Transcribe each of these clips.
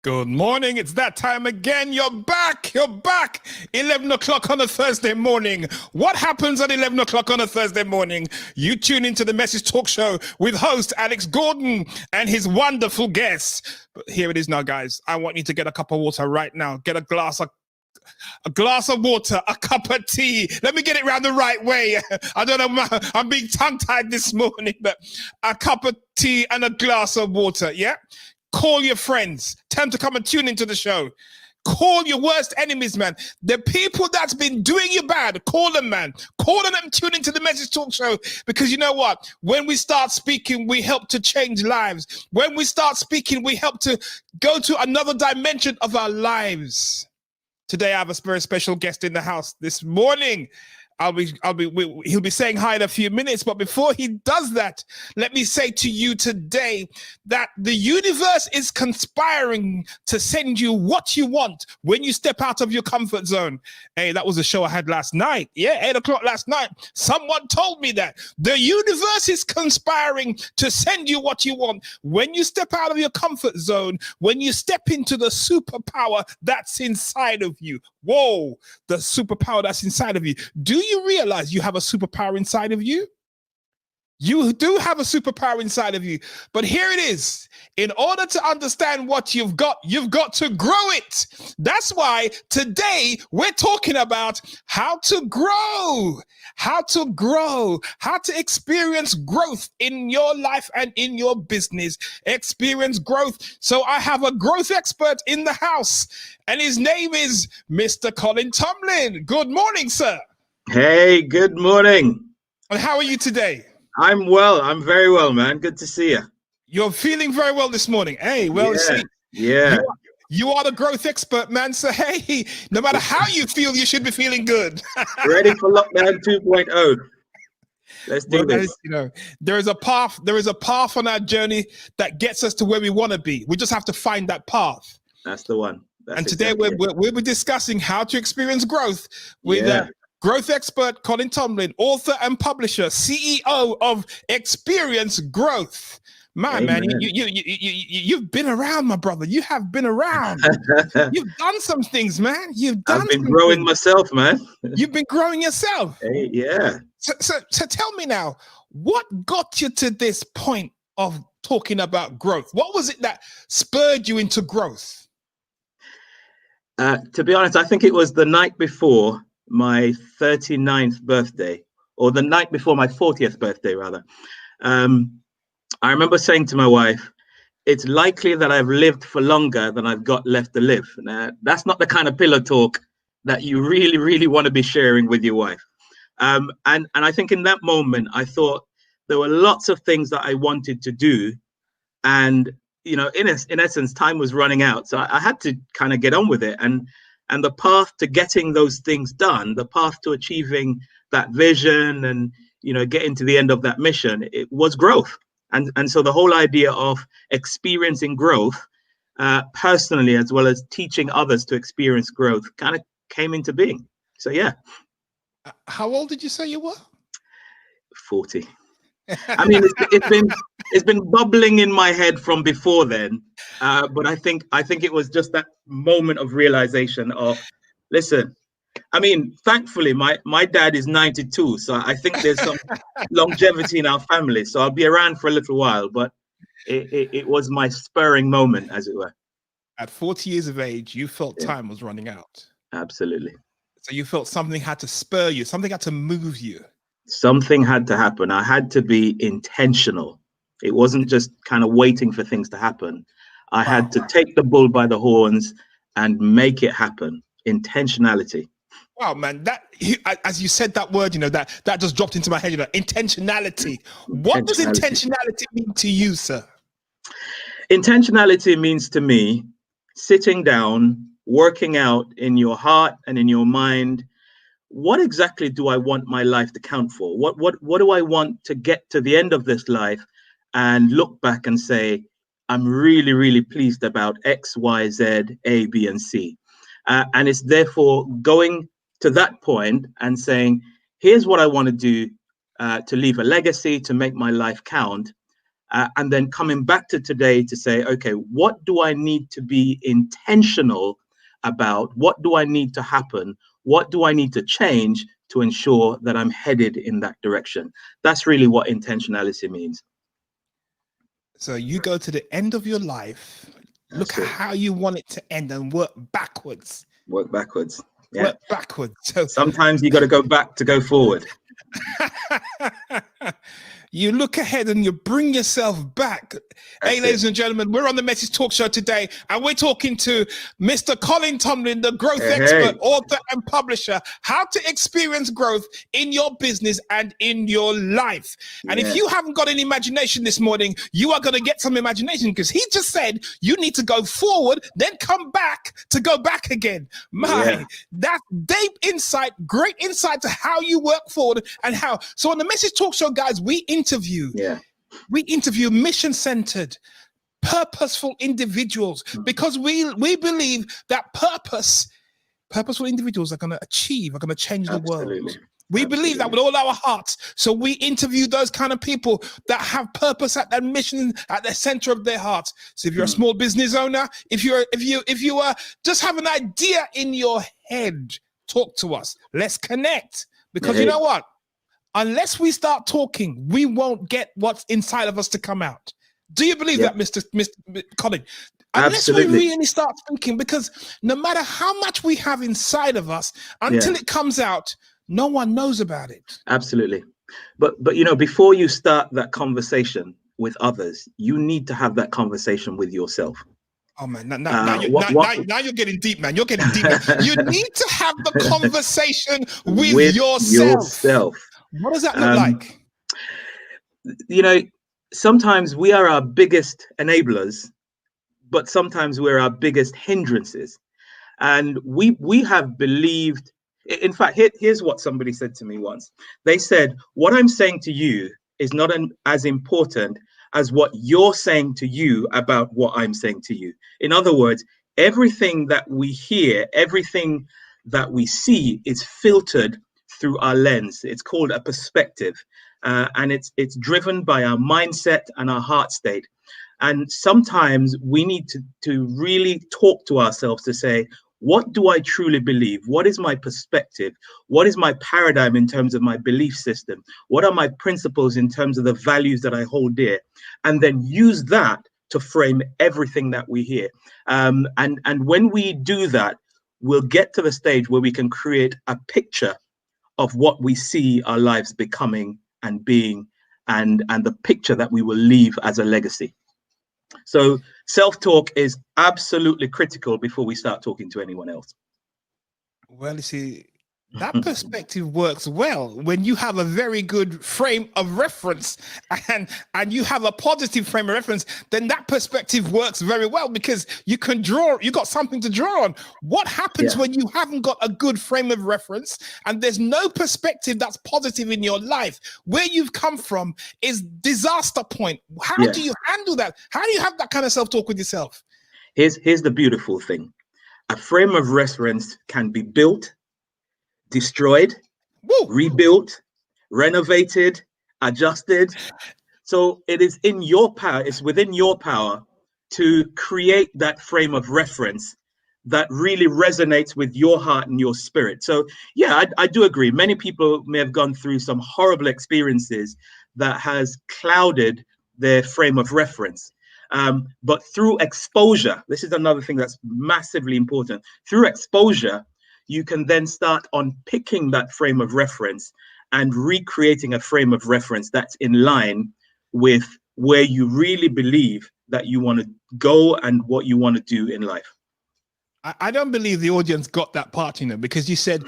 Good morning. It's that time again. You're back. 11 o'clock on a Thursday morning. What happens at 11 o'clock on a Thursday morning? You tune into the Message Talk Show with host Alex Gordon and his wonderful guests. But here it is now, guys. I want you to get a cup of water right now. Get a glass of water, a cup of tea. Let me get it round the right way. I don't know, I'm being tongue-tied this morning, but a cup of tea and a glass of water, yeah? Call your friends. Tell them to come and tune into the show. Call your worst enemies, man. The people that's been doing you bad, call them, man. Call them and tune into the Message Talk Show. Because you know what? When we start speaking, we help to change lives. When we start speaking, we help to go to another dimension of our lives. Today, I have a very special guest in the house this morning. He'll be saying hi in a few minutes, but before he does that, let me say to you today that the universe is conspiring to send you what you want when you step out of your comfort zone. Hey, that was a show I had last night. Yeah, 8 o'clock last night. Someone told me that. The universe is conspiring to send you what you want when you step out of your comfort zone, when you step into the superpower that's inside of you. Whoa, the superpower that's inside of you. Do you realize you have a superpower inside of you? You do have a superpower inside of you. But here it is. In order to understand what you've got to grow it. That's why today we're talking about how to grow, how to experience growth in your life and in your business. Experience growth. So I have a growth expert in the house, and his name is Mr. Colin Tomlin. Good morning, sir. Hey, good morning. And how are you today? I'm well. I'm very well, man. Good to see you. You're feeling very well this morning. Hey, well, yeah. You are the growth expert, man. So, hey, no matter how you feel, you should be feeling good. Ready for lockdown 2.0. Let's do this. There is a path on our journey that gets us to where we want to be. We just have to find that path. That's the one. Today we'll be discussing how to experience growth with growth expert Colin Tomlin, author and publisher, CEO of Experience Growth. Man, you've been around, my brother. You have been around. You've done some things, man. I've been growing myself, man. You've been growing yourself. Hey, yeah. So tell me now, what got you to this point of talking about growth? What was it that spurred you into growth? To be honest, I think it was the night before my 39th birthday, or the night before my 40th birthday, rather. I remember saying to my wife, it's likely that I've lived for longer than I've got left to live. Now, that's not the kind of pillow talk that you really, really want to be sharing with your wife. And I think in that moment, I thought there were lots of things that I wanted to do. And, you know, in essence, time was running out. So I had to kind of get on with it. And the path to getting those things done, the path to achieving that vision and, you know, getting to the end of that mission, it was growth. And so the whole idea of experiencing growth personally, as well as teaching others to experience growth, kind of came into being. So, yeah. How old did you say you were? 40. I mean, it's been bubbling in my head from before then. But I think it was just that moment of realization of, listen, I mean, thankfully, my dad is 92, so I think there's some longevity in our family. So I'll be around for a little while, but it was my spurring moment, as it were. At 40 years of age, you felt time was running out. Absolutely. So you felt something had to spur you, something had to move you. Something had to happen. I had to be intentional. It wasn't just kind of waiting for things to happen. I had to take the bull by the horns and make it happen. Intentionality. Wow, man, that as you said that word, you know, that just dropped into my head, you know, intentionality. What does intentionality mean to you, sir? Intentionality means to me sitting down, working out in your heart and in your mind, what exactly do I want my life to count for? What do I want to get to the end of this life and look back and say, I'm really, really pleased about X, Y, Z, A, B, and C. And it's therefore going to that point and saying, here's what I want to do to leave a legacy, to make my life count. And then coming back to today to say, okay, what do I need to be intentional about? What do I need to happen? What do I need to change to ensure that I'm headed in that direction? That's really what intentionality means. So you go to the end of your life, look at how you want it to end and work backwards. Work backwards. Yeah. Work backwards. So sometimes you got to go back to go forward. You look ahead and you bring yourself back. Hey, ladies and gentlemen, we're on the Message Talk Show today, and we're talking to Mr. Colin Tomlin, the growth expert, author, and publisher. How to experience growth in your business and in your life. And if you haven't got any imagination this morning, you are going to get some imagination, because he just said you need to go forward, then come back to go back again. That's deep insight, great insight to how you work forward and how. So on the Message Talk Show, guys, we interview mission-centered, purposeful individuals, because we believe that purposeful individuals are going to change the world. We believe that with all our hearts. So we interview those kind of people that have purpose at that mission at the center of their hearts. So if you're a small business owner, if you just have an idea in your head, talk to us. Let's connect, because you know what? Unless we start talking, we won't get what's inside of us to come out. Do you believe that, Mr. Colin? Unless we really start thinking, because no matter how much we have inside of us, until it comes out, no one knows about it. Absolutely. But you know, before you start that conversation with others, you need to have that conversation with yourself. Oh man, now you're getting deep, man. You're getting deep. You need to have the conversation with yourself. What does that look like? You know, sometimes we are our biggest enablers, but sometimes we're our biggest hindrances. And we have believed, in fact, here's what somebody said to me once. They said, what I'm saying to you is not as important as what you're saying to you about what I'm saying to you. In other words, everything that we hear, everything that we see is filtered through our lens. It's called a perspective, and it's driven by our mindset and our heart state. And sometimes we need to really talk to ourselves to say, what do I truly believe? What is my perspective? What is my paradigm in terms of my belief system? What are my principles in terms of the values that I hold dear? And then use that to frame everything that we hear. And when we do that, we'll get to the stage where we can create a picture of what we see our lives becoming and being, and the picture that we will leave as a legacy. So self-talk is absolutely critical before we start talking to anyone else. Well, you see, that perspective works well when you have a very good frame of reference and you have a positive frame of reference. Then that perspective works very well because you can draw, you got something to draw on. What happens when you haven't got a good frame of reference and there's no perspective that's positive in your life? Where you've come from is disaster point. How do you handle that? How do you have that kind of self-talk with yourself? Here's the beautiful thing. A frame of reference can be built, destroyed, rebuilt, renovated, adjusted. So it is in your power, it's within your power to create that frame of reference that really resonates with your heart and your spirit. So yeah, I do agree. Many people may have gone through some horrible experiences that has clouded their frame of reference. But through exposure, this is another thing that's massively important. Through exposure, you can then start unpicking that frame of reference and recreating a frame of reference that's in line with where you really believe that you want to go and what you want to do in life. I don't believe the audience got that part, because you said,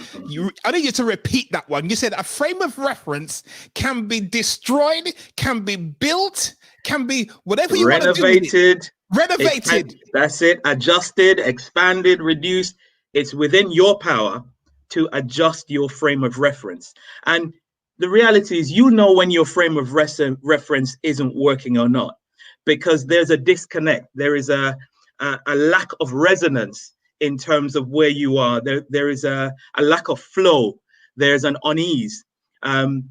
I need you to repeat that one. You said a frame of reference can be destroyed, can be built, can be whatever you want to do with it. Renovated. That's it. Adjusted, expanded, reduced. It's within your power to adjust your frame of reference. And the reality is, when your frame of reference isn't working or not, because there's a disconnect. There is a lack of resonance in terms of where you are. There is a lack of flow. There's an unease. And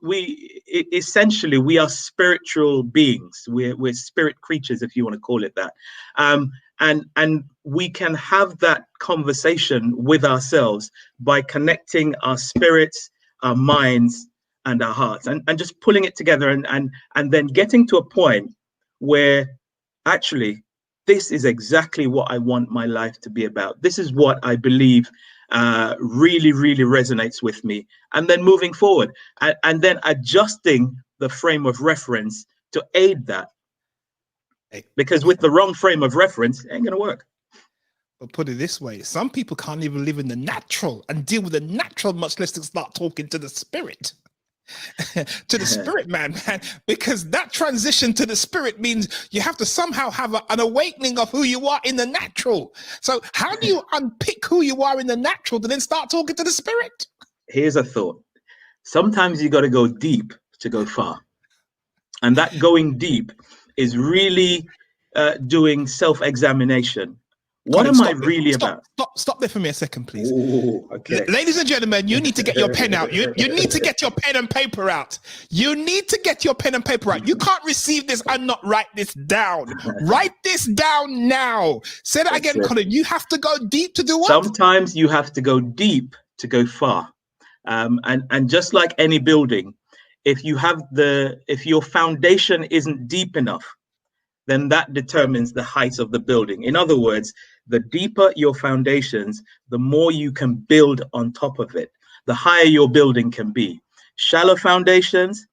we essentially, we are spiritual beings. We're spirit creatures, if you want to call it that. And we can have that conversation with ourselves by connecting our spirits, our minds, and our hearts, and just pulling it together, and then getting to a point where actually this is exactly what I want my life to be about. This is what I believe really, really resonates with me. And then moving forward and then adjusting the frame of reference to aid that. Because with the wrong frame of reference, it ain't going to work. But put it this way, some people can't even live in the natural and deal with the natural, much less to start talking to the spirit. To the spirit man, because that transition to the spirit means you have to somehow have an awakening of who you are in the natural. So how do you unpick who you are in the natural to then start talking to the spirit? Here's a thought. Sometimes you got to go deep to go far. And that going deep is really doing self-examination. What am I really about? Stop there for me a second, please. Ooh, okay. Ladies and gentlemen, you need to get your pen out. You need to get your pen and paper out. You need to get your pen and paper out. You can't receive this and not write this down. Write this down now. Say that again, Colin. You have to go deep to do what? Sometimes you have to go deep to go far. And just like any building, if your foundation isn't deep enough, then that determines the height of the building. In other words, the deeper your foundations, the more you can build on top of it, the higher your building can be. Shallow foundations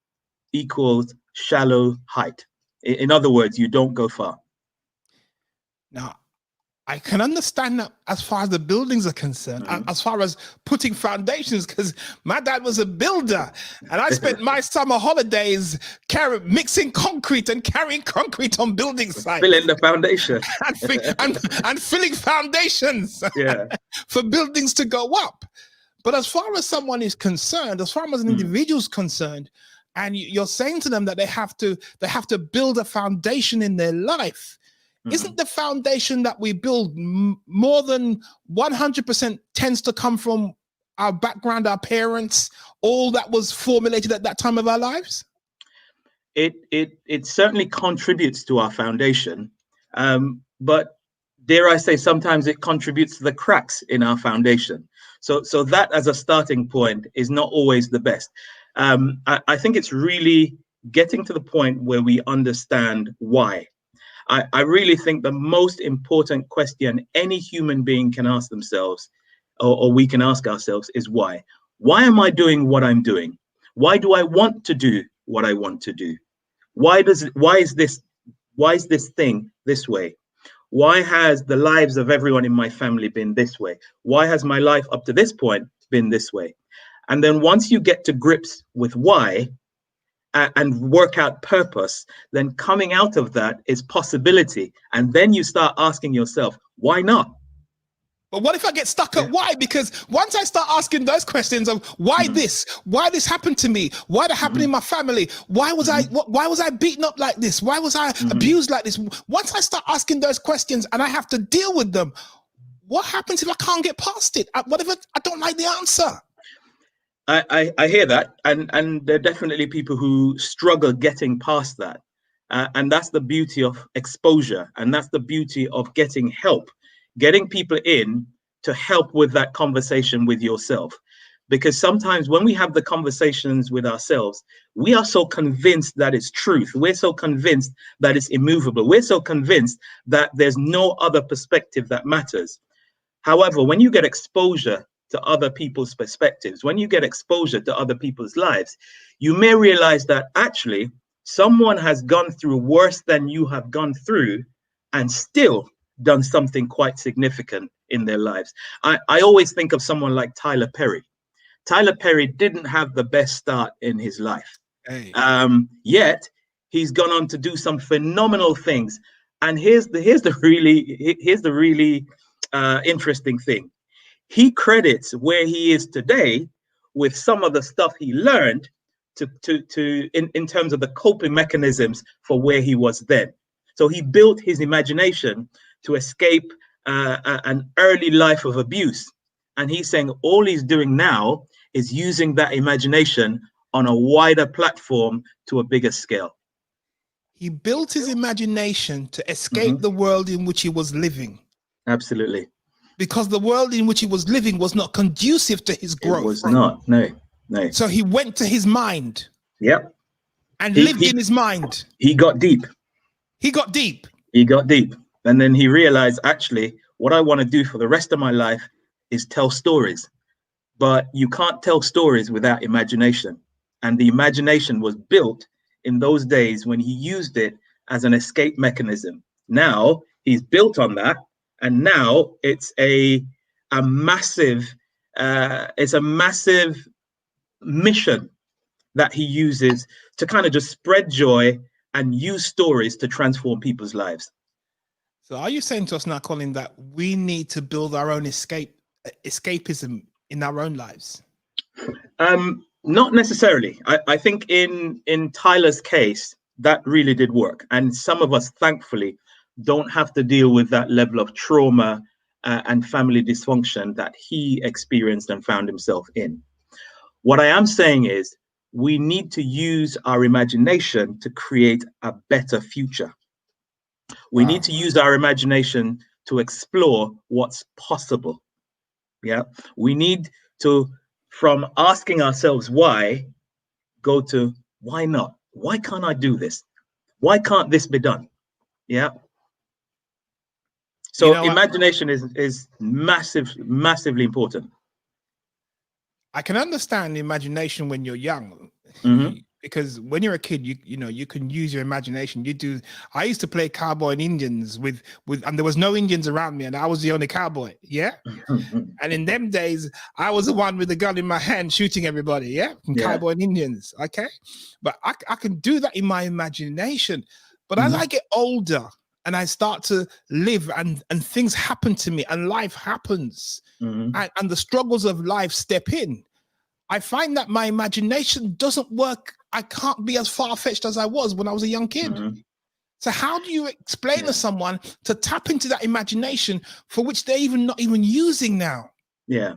equals shallow height. In other words, you don't go far. Now, I can understand that as far as the buildings are concerned, as far as putting foundations, because my dad was a builder and I spent my summer holidays mixing concrete and carrying concrete on building sites. Filling the foundation. and filling foundations for buildings to go up. But as far as someone is concerned, as far as an individual is concerned, and you're saying to them that they have to build a foundation in their life, isn't the foundation that we build more than 100% tends to come from our background, our parents, all that was formulated at that time of our lives? It certainly contributes to our foundation, but dare I say, sometimes it contributes to the cracks in our foundation. So that as a starting point is not always the best. I think it's really getting to the point where we understand why. I really think the most important question any human being can ask themselves, or we can ask ourselves, is why? Why am I doing what I'm doing? Why do I want to do what I want to do? Why is this thing this way? Why has the lives of everyone in my family been this way? Why has my life up to this point been this way? And then once you get to grips with why and work out purpose, then coming out of that is possibility. And then you start asking yourself, why not? But what if I get stuck at why? Because once I start asking those questions of why this happened to me, why that happened in my family, why was I beaten up like this? Why was I abused like this? Once I start asking those questions and I have to deal with them, what happens if I can't get past it? What if I don't like the answer? I hear that, and there are definitely people who struggle getting past that. And that's the beauty of exposure, and that's the beauty of getting help. Getting people in to help with that conversation with yourself. Because sometimes when we have the conversations with ourselves, we are so convinced that it's truth. We're so convinced that it's immovable. We're so convinced that there's no other perspective that matters. However, when you get exposure to other people's perspectives, when you get exposure to other people's lives, you may realize that actually someone has gone through worse than you have gone through and still done something quite significant in their lives. I always think of someone like Tyler Perry. Tyler Perry didn't have the best start in his life. Hey. Yet he's gone on to do some phenomenal things. And here's the really interesting thing. He credits where he is today with some of the stuff he learned in terms of the coping mechanisms for where he was then. So he built his imagination to escape an early life of abuse. And he's saying all he's doing now is using that imagination on a wider platform to a bigger scale. He built his imagination to escape the world in which he was living. Absolutely. Because the world in which he was living was not conducive to his growth. It was not, no. So he went to his mind. Yep. And lived in his mind. He got deep. He got deep. He got deep. And then he realized, actually, what I want to do for the rest of my life is tell stories. But you can't tell stories without imagination. And the imagination was built in those days when he used it as an escape mechanism. Now he's built on that. And now it's a massive mission that he uses to kind of just spread joy and use stories to transform people's lives. So are you saying to us now, Colin, that we need to build our own escapism in our own lives? Not necessarily. I think in Tyler's case, that really did work. And some of us, thankfully, don't have to deal with that level of trauma and family dysfunction that he experienced and found himself in. What I am saying is we need to use our imagination to create a better future. We need to use our imagination to explore what's possible. Yeah, we need to, from asking ourselves why, go to why not? Why can't I do this? Why can't this be done? Yeah. So imagination is massively important. I can understand imagination when you're young, because when you're a kid, you can use your imagination. I used to play cowboy and Indians with, and there was no Indians around me, and I was the only cowboy. Yeah. And in them days, I was the one with the gun in my hand shooting everybody. Yeah. From cowboy and Indians. Okay. But I can do that in my imagination. But as I get older and I start to live and things happen to me and life happens and the struggles of life step in, I find that my imagination doesn't work. I can't be as far-fetched as I was when I was a young kid. So how do you explain to someone to tap into that imagination for which they're not even using now? Yeah.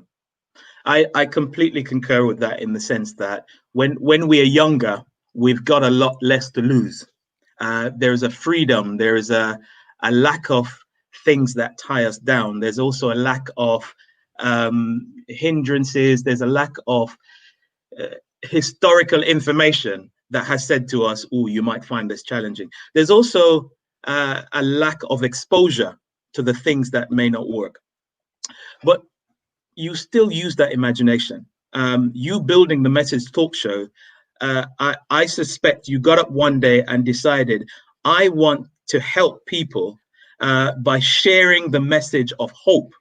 I completely concur with that, in the sense that when we are younger, we've got a lot less to lose. There's a freedom, there is a lack of things that tie us down. There's also a lack of hindrances. There's a lack of historical information that has said to us, oh, you might find this challenging. There's also a lack of exposure to the things that may not work. But you still use that imagination. You building the Message Talk Show, I suspect you got up one day and decided, I want to help people by sharing the message of hope.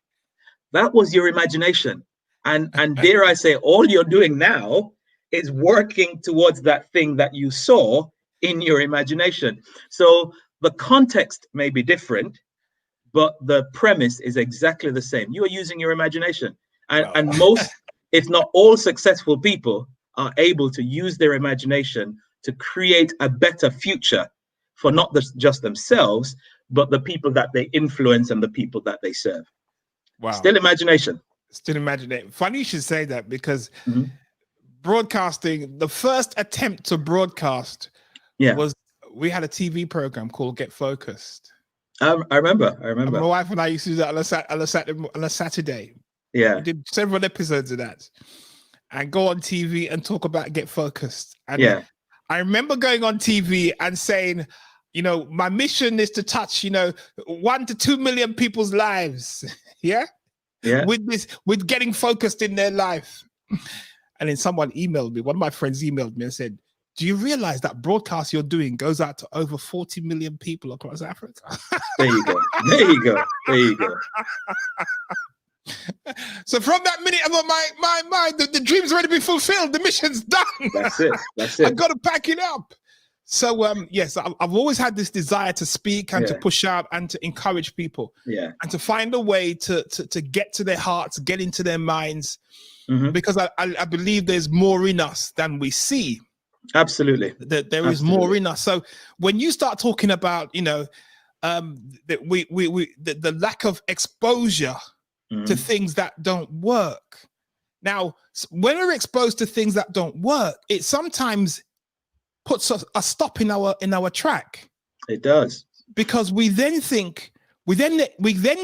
That was your imagination. And dare I say, all you're doing now is working towards that thing that you saw in your imagination. So the context may be different, but the premise is exactly the same. You are using your imagination. And most, if not all, successful people are able to use their imagination to create a better future for not just themselves, but the people that they influence and the people that they serve. Wow. Still imagination. Still imagination. Funny you should say that, because broadcasting, the first attempt to broadcast was, we had a TV program called Get Focused. I remember. And my wife and I used to do that on a Saturday. Yeah. We did several episodes of that and go on TV and talk about Get Focused. And I remember going on TV and saying, you know, my mission is to touch, 1 to 2 million people's lives. With getting focused in their life. And then someone emailed me, one of my friends emailed me and said, do you realize that broadcast you're doing goes out to over 40 million people across Africa? There you go. There you go. There you go. So from that minute, I'm on my mind, the dream's already been fulfilled. The mission's done. That's it. That's it. I've got to pack it up. So yes, I've always had this desire to speak and to push out and to encourage people, and to find a way to get to their hearts, get into their minds, because I believe there's more in us than we see. Absolutely. There is more in us. So when you start talking about, that the lack of exposure to things that don't work. Now, when we're exposed to things that don't work, it sometimes puts a stop in our track. It does. Because we then think, we then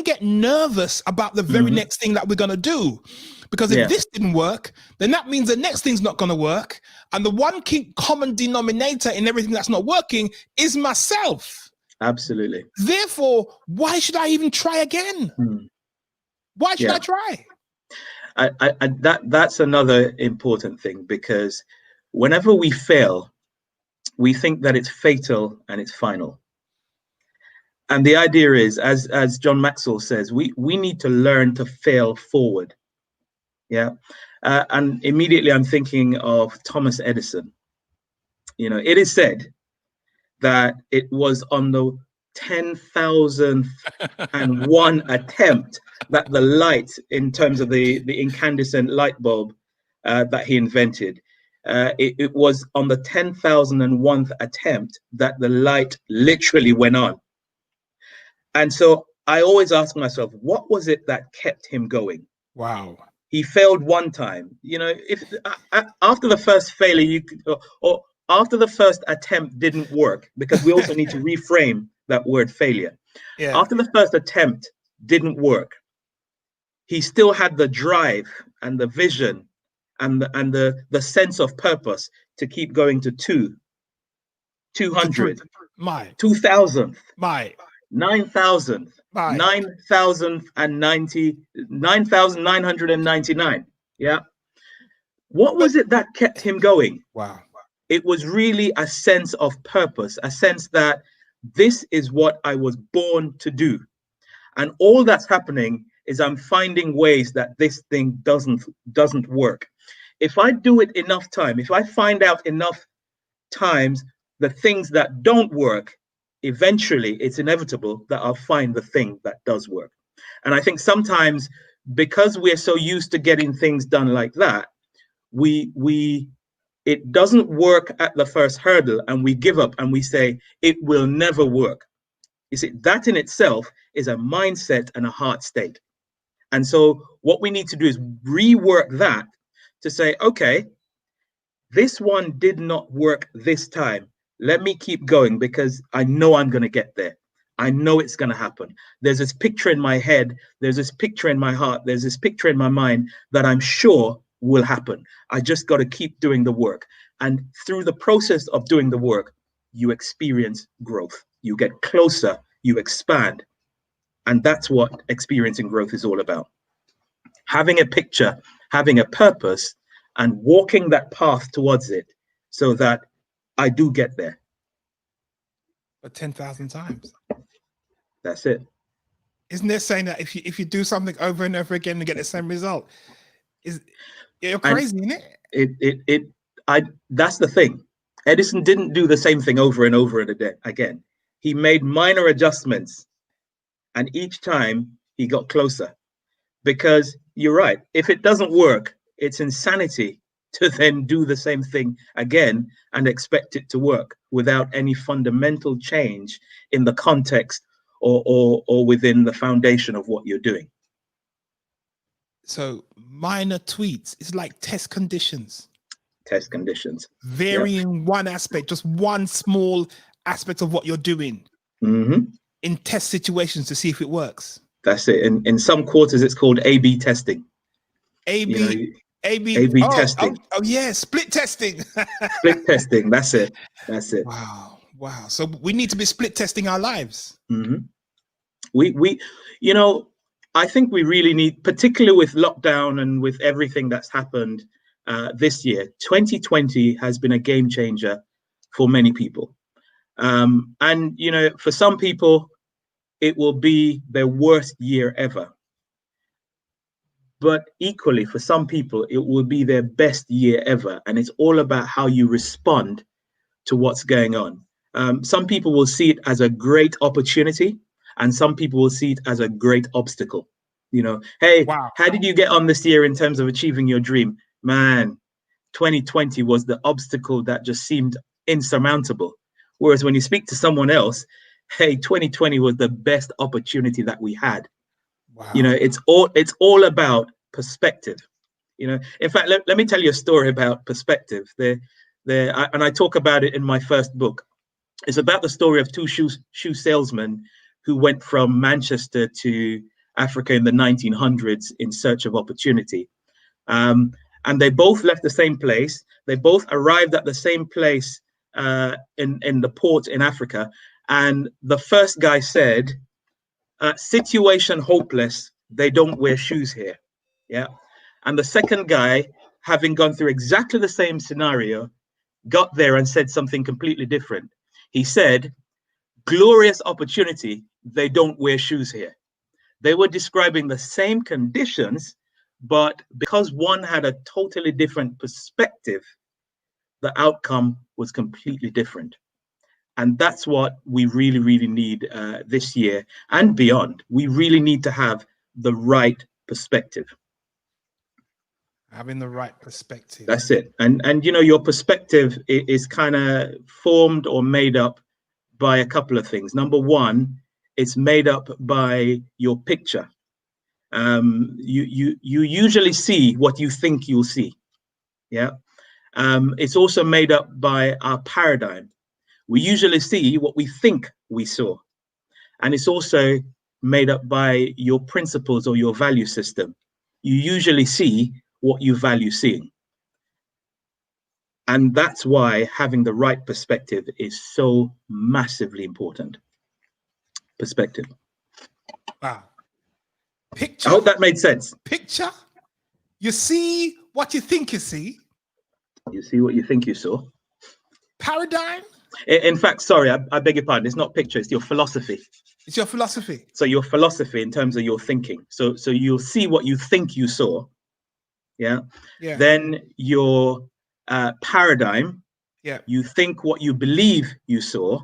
get nervous about the very next thing that we're going to do. Because if this didn't work, then that means the next thing's not going to work. And the one key common denominator in everything that's not working is myself. Absolutely. Therefore, why should I even try again? Why should I try? That's another important thing, because whenever we fail, we think that it's fatal and it's final. And the idea is, as John Maxwell says, we need to learn to fail forward. And immediately I'm thinking of Thomas Edison. It is said that it was on the 10,001 attempt that the light, in terms of the incandescent light bulb that he invented, it was on the 10,001th attempt that the light literally went on. And so I always ask myself, what was it that kept him going? Wow. He failed one time. If after the first failure, or after the first attempt didn't work, because we also need to reframe that word failure. After the first attempt didn't work, he still had the drive and the vision and the sense of purpose to keep going to 200, 2,000, 9,000, 9,999. What was it that kept him going? Wow. It was really a sense of purpose, a sense that this is what I was born to do. And all that's happening is I'm finding ways that this thing doesn't work. If I do it enough time, if I find out enough times the things that don't work, eventually it's inevitable that I'll find the thing that does work. And I think sometimes, because we're so used to getting things done like that, it doesn't work at the first hurdle and we give up and we say it will never work. You see, that in itself is a mindset and a heart state. And so what we need to do is rework that to say, okay, this one did not work this time. Let me keep going because I know I'm going to get there. I know it's going to happen. There's this picture in my head. There's this picture in my heart. There's this picture in my mind that I'm sure will happen. I just got to keep doing the work. And through the process of doing the work, you experience growth. You get closer, you expand. And that's what experiencing growth is all about. Having a picture, having a purpose, and walking that path towards it so that I do get there. But 10,000 times. That's it. Isn't there saying that if you do something over and over again and get the same result, you're crazy, isn't it? That's the thing. Edison didn't do the same thing over and over again. He made minor adjustments, and each time he got closer. Because you're right, if it doesn't work, it's insanity to then do the same thing again and expect it to work without any fundamental change in the context or within the foundation of what you're doing. So minor tweaks, it's like test conditions. Test conditions. Varying one aspect, just one small aspect of what you're doing in test situations to see if it works. That's it. In some quarters, it's called A/B testing. A/B testing. Oh yeah, split testing. Split testing. That's it. Wow. So we need to be split testing our lives. We I think we really need, particularly with lockdown and with everything that's happened this year. 2020 has been a game changer for many people, and for some people, it will be their worst year ever. But equally, for some people, it will be their best year ever. And it's all about how you respond to what's going on. Some people will see it as a great opportunity, and some people will see it as a great obstacle. Hey, wow, how did you get on this year in terms of achieving your dream? Man, 2020 was the obstacle that just seemed insurmountable. Whereas when you speak to someone else, hey, 2020 was the best opportunity that we had. Wow. It's all about perspective. In fact, let me tell you a story about perspective. And I talk about it in my first book. It's about the story of two shoe salesmen who went from Manchester to Africa in the 1900s in search of opportunity. And they both left the same place. They both arrived at the same place in the port in Africa. And the first guy said, situation hopeless, they don't wear shoes here. Yeah. And the second guy, having gone through exactly the same scenario, got there and said something completely different. He said, glorious opportunity, they don't wear shoes here. They were describing the same conditions, but because one had a totally different perspective, the outcome was completely different. And that's what we really, really need this year and beyond. We really need to have the right perspective. Having the right perspective. That's it. And your perspective is kind of formed or made up by a couple of things. Number one, it's made up by your picture. You usually see what you think you'll see. Yeah. It's also made up by our paradigm. We usually see what we think we saw. And it's also made up by your principles or your value system. You usually see what you value seeing. And that's why having the right perspective is so massively important. Perspective. Wow. Picture. I hope that made sense. Picture. You see what you think you see. You see what you think you saw. Paradigm. In fact, sorry, I beg your pardon. It's not picture, it's your philosophy. It's your philosophy. So your philosophy in terms of your thinking. So you'll see what you think you saw. Yeah. Then your paradigm. Yeah. You think what you believe you saw.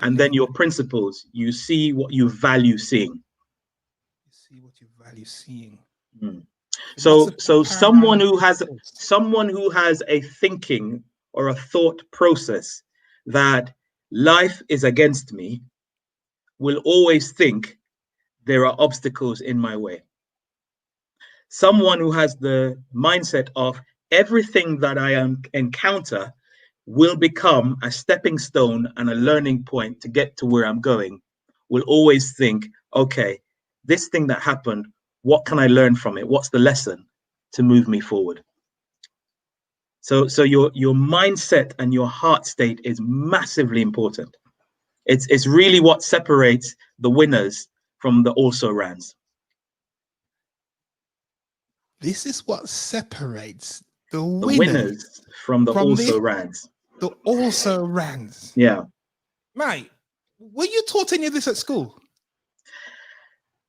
And then your principles. You see what you value seeing. You see what you value seeing. So someone who has a thinking or a thought process that life is against me will always think there are obstacles in my way. someone who has the mindset of everything that I encounter will become a stepping stone and a learning point to get to where I'm going, will always think, okay, this thing that happened, what can I learn from it? What's the lesson to move me forward? So your mindset and your heart state is massively important. It's really what separates the winners from the also-rans. This is what separates the The winners winners from the also-rans. The also-rans. Yeah. Mate, were you taught any of this at school?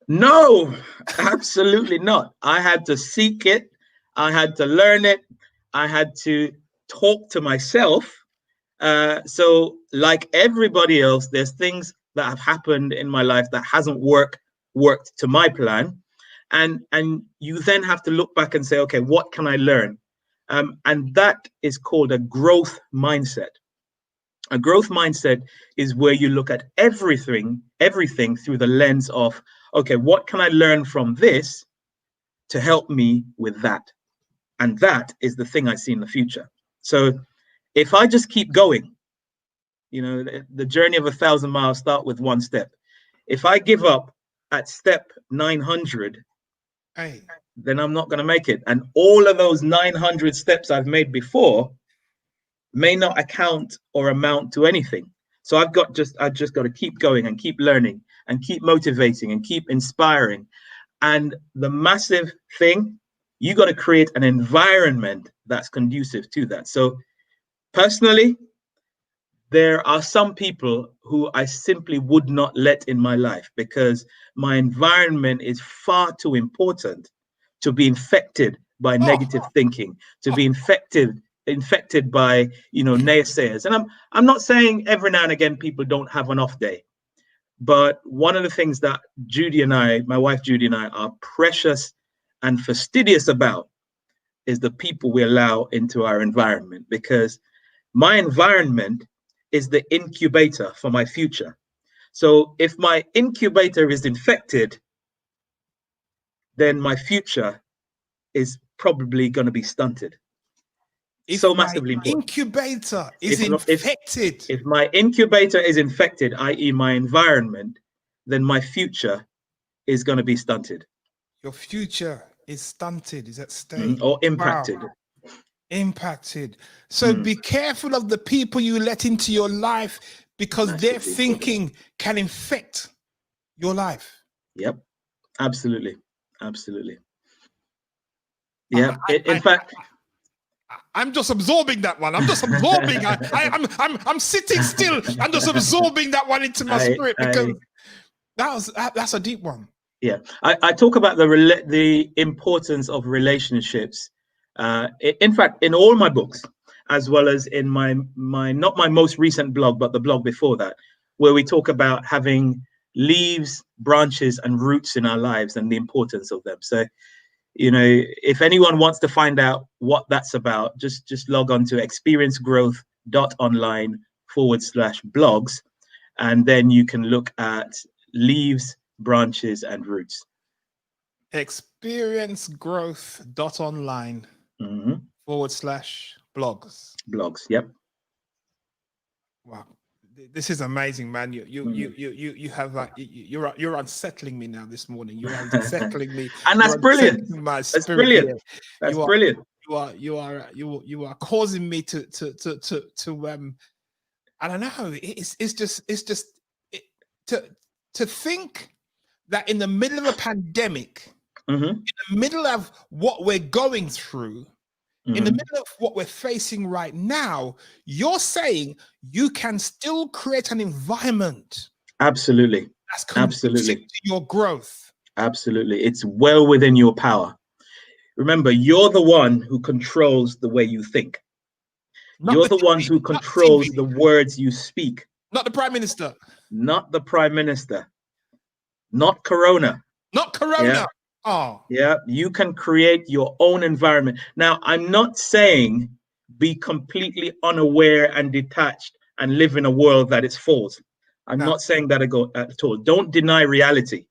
No, absolutely not. I had to seek it. I had to learn it. I had to talk to myself. So like everybody else, there's things that have happened in my life that hasn't worked to my plan. And you then have to look back and say, okay, what can I learn? And that is called a growth mindset. A growth mindset is where you look at everything through the lens of, okay, what can I learn from this to help me with that? And that is the thing I see in the future. So if I just keep going, the journey of 1,000 miles start with one step. If I give up at step 900, then I'm not going to make it. And all of those 900 steps I've made before may not account or amount to anything. So I've just got to keep going and keep learning and keep motivating and keep inspiring. And the massive thing, you got to create an environment that's conducive to that. So personally, there are some people who I simply would not let in my life because my environment is far too important to be infected by negative thinking, to be infected by naysayers. And I'm not saying every now and again people don't have an off day, but one of the things that my wife Judy and I are precious and fastidious about is the people we allow into our environment, because my environment is the incubator for my future. So if my incubator is infected, then my future is probably going to be stunted. So massively important. Incubator is infected. If my incubator is infected, i.e. my environment, then my future is going to be stunted. Your future is stunted, is at stake. Or impacted. Wow. Impacted. So be careful of the people you let into your life, because their thinking can infect your life. Yep. Absolutely. Yeah. In fact, I'm just absorbing that one. I'm just absorbing. I'm sitting still and just absorbing that one into my spirit, because that's a deep one. Yeah, I talk about the importance of relationships. In fact, in all my books, as well as in my not my most recent blog, but the blog before that, where we talk about having leaves, branches, and roots in our lives and the importance of them. So, if anyone wants to find out what that's about, just log on to experiencegrowth.online/blogs, and then you can look at leaves, branches, and roots. experiencegrowth.online/blogs. Blogs. Yep. Wow, this is amazing, man. You have you're unsettling me now this morning. You're unsettling me, and that's brilliant. That's brilliant. That's brilliant. You are causing me to I don't know. It's just to think that in the middle of a pandemic, in the middle of what we're going through, in the middle of what we're facing right now, you're saying you can still create an environment. Absolutely. That's conducive to your growth. Absolutely. It's well within your power. Remember, you're the one who controls the way you think. You're the one who controls the words you speak. Not the Prime Minister. Not the Prime Minister. Not Corona. Not Corona. Yeah. Oh. Yeah, you can create your own environment. Now, I'm not saying be completely unaware and detached and live in a world that is false. I'm not saying that at all. Don't deny reality.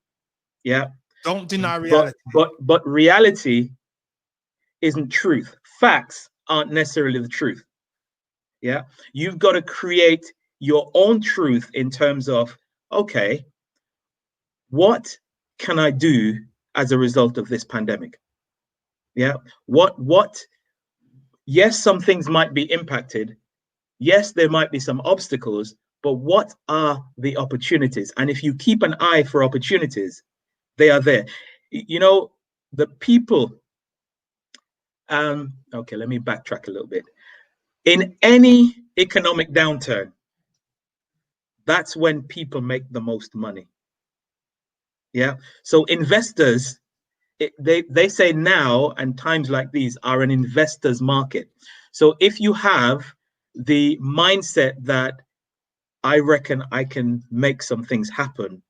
Yeah. Don't deny reality. But reality isn't truth. Facts aren't necessarily the truth. Yeah, you've got to create your own truth in terms of, okay, what can I do as a result of this pandemic? Yeah, what yes, some things might be impacted. Yes, there might be some obstacles, but what are the opportunities? And if you keep an eye for opportunities, they are there. You know, the people, okay, let me backtrack a little bit. In any economic downturn, that's when people make the most money. Yeah. So investors, they say now and times like these are an investor's market. So if you have the mindset that I reckon I can make some things happen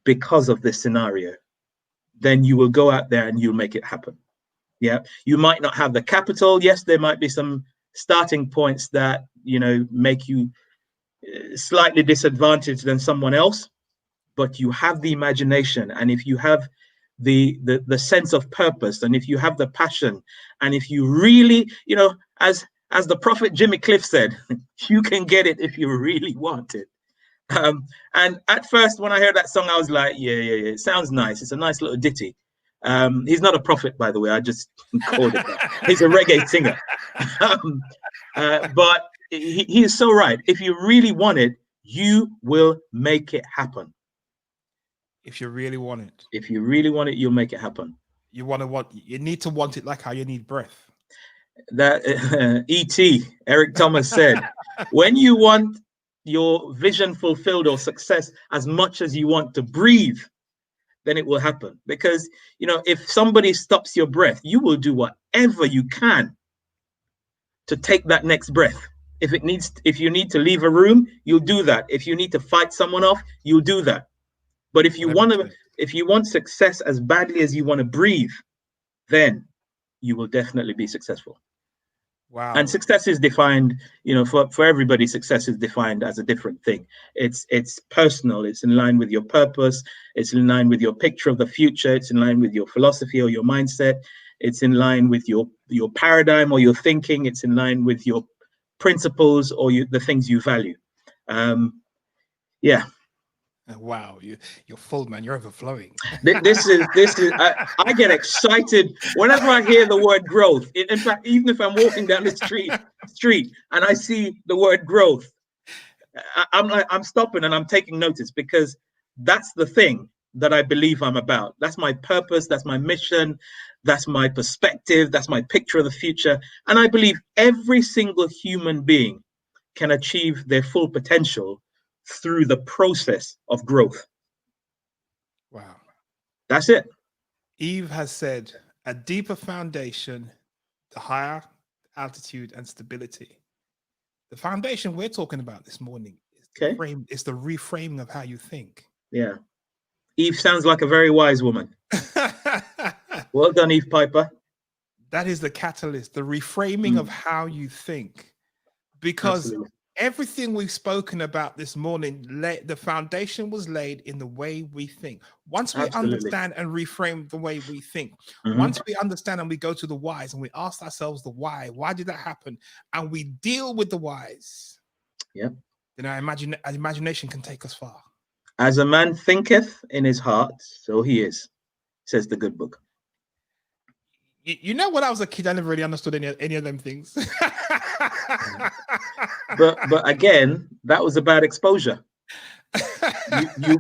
because of this scenario, then you will go out there and you'll make it happen. Yeah. You might not have the capital. Yes, there might be some starting points that, you know, make you slightly disadvantaged than someone else, but you have the imagination, and if you have the sense of purpose, and if you have the passion, and if you really, you know, as the prophet Jimmy Cliff said, you can get it if you really want it. And at first when I heard that song, I was like, yeah, it sounds nice. It's a nice little ditty. He's not a prophet, by the way, I just called it that. He's a reggae singer. But he is so right. If you really want it, you will make it happen. If you really want it. If you really want it, you'll make it happen. You need to want it like how you need breath. That E.T. Eric Thomas said, when you want your vision fulfilled or success as much as you want to breathe, then it will happen. Because, you know, if somebody stops your breath, you will do whatever you can to take that next breath. If you need to leave a room, you'll do that. If you need to fight someone off, you'll do that. But if you want success as badly as you want to breathe, then you will definitely be successful. Wow. And success is defined, you know, for everybody, success is defined as a different thing. It's personal. It's in line with your purpose. It's in line with your picture of the future. It's in line with your philosophy or your mindset. It's in line with your paradigm or your thinking. It's in line with your principles or the things you value. Yeah. Wow, you're full, man. You're overflowing. This is. I get excited whenever I hear the word growth. In fact, even if I'm walking down the street and I see the word growth, I'm stopping and I'm taking notice, because that's the thing that I believe I'm about. That's my purpose. That's my mission. That's my perspective. That's my picture of the future. And I believe every single human being can achieve their full potential through the process of growth. Wow. That's it. Eve has said, a deeper foundation, the higher altitude and stability. The foundation we're talking about this morning is the reframing of how you think. Yeah. Eve sounds like a very wise woman. Well done, Eve Piper. That is the catalyst, the reframing of how you think. Because Absolutely. Everything we've spoken about this morning, the foundation was laid in the way we think. Once we understand and reframe the way we think, once we understand and we go to the whys and we ask ourselves the why did that happen? And we deal with the whys. Yeah. Then our imagination can take us far. As a man thinketh in his heart, so he is, says the good book. You know, when I was a kid, I never really understood any of them things. but again, that was a bad exposure.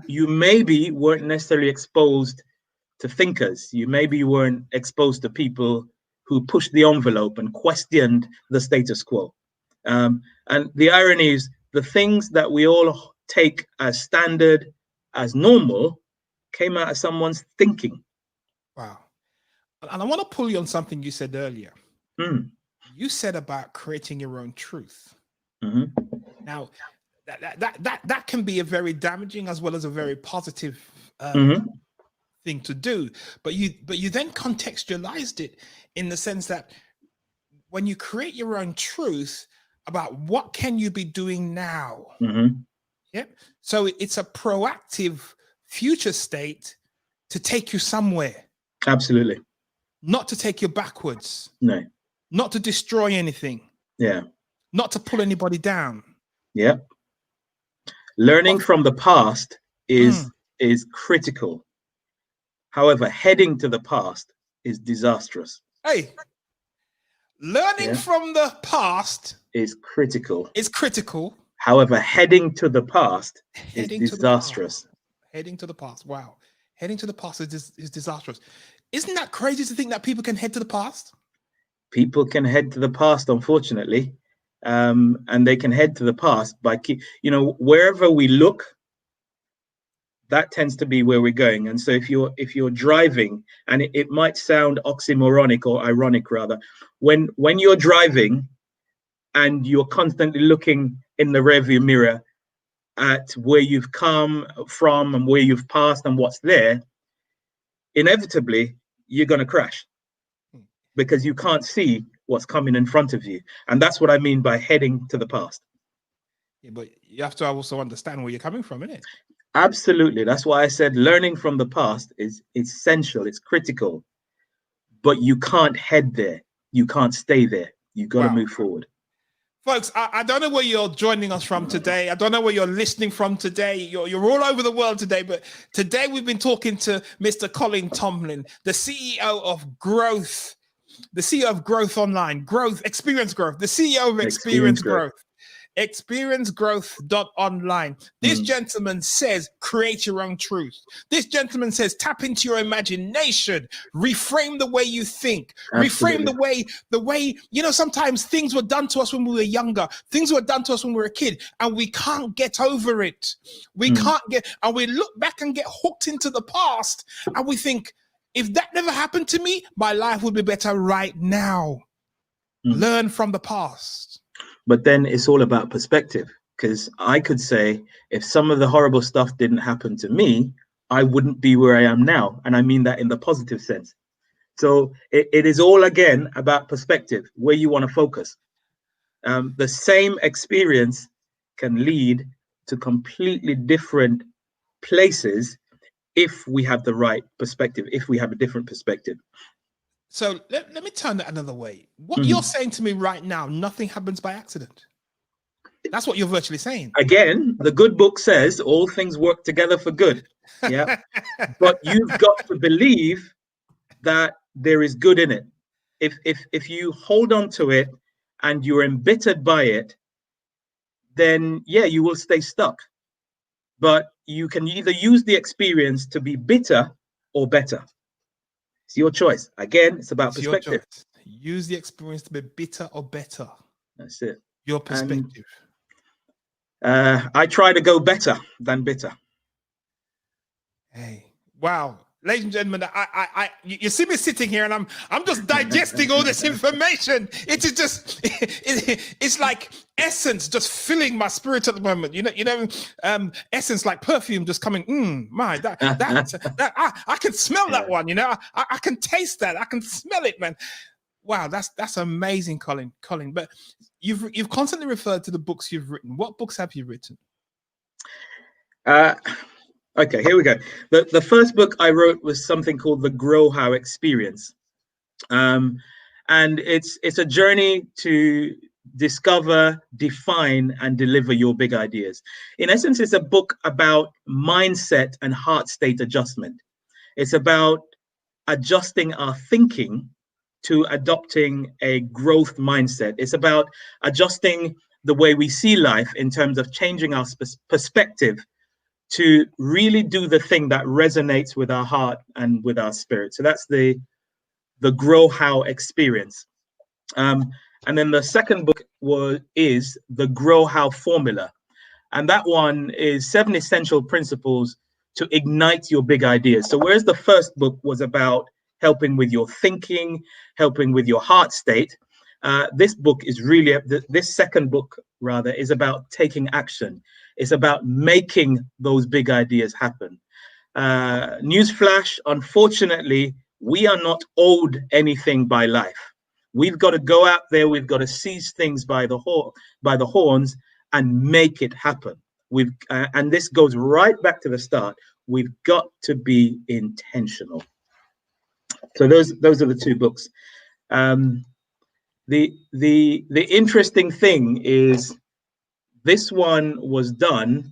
You maybe weren't necessarily exposed to thinkers. You maybe weren't exposed to people who pushed the envelope and questioned the status quo. And the irony is, the things that we all take as standard, as normal, came out of someone's thinking. Wow. And I want to pull you on something you said earlier. You said about creating your own truth. Now, that can be a very damaging as well as a very positive thing to do. But you then contextualized it in the sense that when you create your own truth about what can you be doing now. Yep. So it's a proactive future state to take you somewhere, Absolutely. not to take you backwards, No. not to destroy anything, Yeah. not to pull anybody down. Yeah. Learning from the past is critical. However, heading to the past is disastrous. Hey, learning from the past is critical. Is critical. However, heading to the past is disastrous. Heading to the past. Wow. Heading to the past is disastrous. Isn't that crazy to think that people can head to the past? People can head to the past, unfortunately. And they can head to the past by, wherever we look, that tends to be where we're going. And so if you're driving, and it might sound oxymoronic or ironic rather, when you're driving and you're constantly looking in the rearview mirror at where you've come from and where you've passed and what's there, inevitably you're going to crash because you can't see what's coming in front of you. And that's what I mean by heading to the past. Yeah, but you have to also understand where you're coming from, innit? Absolutely. That's why I said learning from the past is essential. It's critical. But you can't head there. You can't stay there. You got to move forward. Folks, I don't know where you're joining us from today. I don't know where you're listening from today. You're all over the world today, but today we've been talking to Mr. Colin Tomlin, the CEO of Growth, the CEO of Growth Online, Experience Growth, the CEO of Experience Growth. Experiencegrowth.online. This gentleman says create your own truth. This gentleman says tap into your imagination, reframe the way you think. Absolutely. Reframe the way sometimes things were done to us when we were younger, things were done to us when we were a kid, and we can't get over it. We look back and get hooked into the past, and we think, if that never happened to me, my life would be better right now. Learn from the past. But then it's all about perspective, because I could say if some of the horrible stuff didn't happen to me, I wouldn't be where I am now. And I mean that in the positive sense. So it is all, again, about perspective, where you want to focus. The same experience can lead to completely different places if we have the right perspective, if we have a different perspective. So let me turn that another way. What you're saying to me right now, nothing happens by accident. That's what you're virtually saying. Again, the good book says all things work together for good. Yeah. But you've got to believe that there is good in it. If you hold on to it and you're embittered by it, then yeah, you will stay stuck. But you can either use the experience to be bitter or better. It's your choice. Again, it's about perspective. Use the experience to be bitter or better. That's it. Your perspective. I try to go better than bitter. Hey, wow. Ladies and gentlemen, you see me sitting here and I'm just digesting all this information. It is just, it's like essence just filling my spirit at the moment. Essence like perfume just coming. I can smell that one. I can taste that. I can smell it, man. Wow, that's amazing, Colin. But you've constantly referred to the books you've written. What books have you written? Okay, here we go. The first book I wrote was something called The Grow How Experience. And it's a journey to discover, define, and deliver your big ideas. In essence, it's a book about mindset and heart state adjustment. It's about adjusting our thinking to adopting a growth mindset. It's about adjusting the way we see life in terms of changing our perspective to really do the thing that resonates with our heart and with our spirit. So that's the Grow How Experience. And then the second book is the Grow How Formula. And that one is 7 essential principles to ignite your big ideas. So whereas the first book was about helping with your thinking, helping with your heart state, this book is really, this second book rather, is about taking action. It's about making those big ideas happen. Newsflash, unfortunately, we are not owed anything by life. We've got to go out there, we've got to seize things by the horns and make it happen. And this goes right back to the start. we've got to be intentional. So those are the two books. The interesting thing is this one was done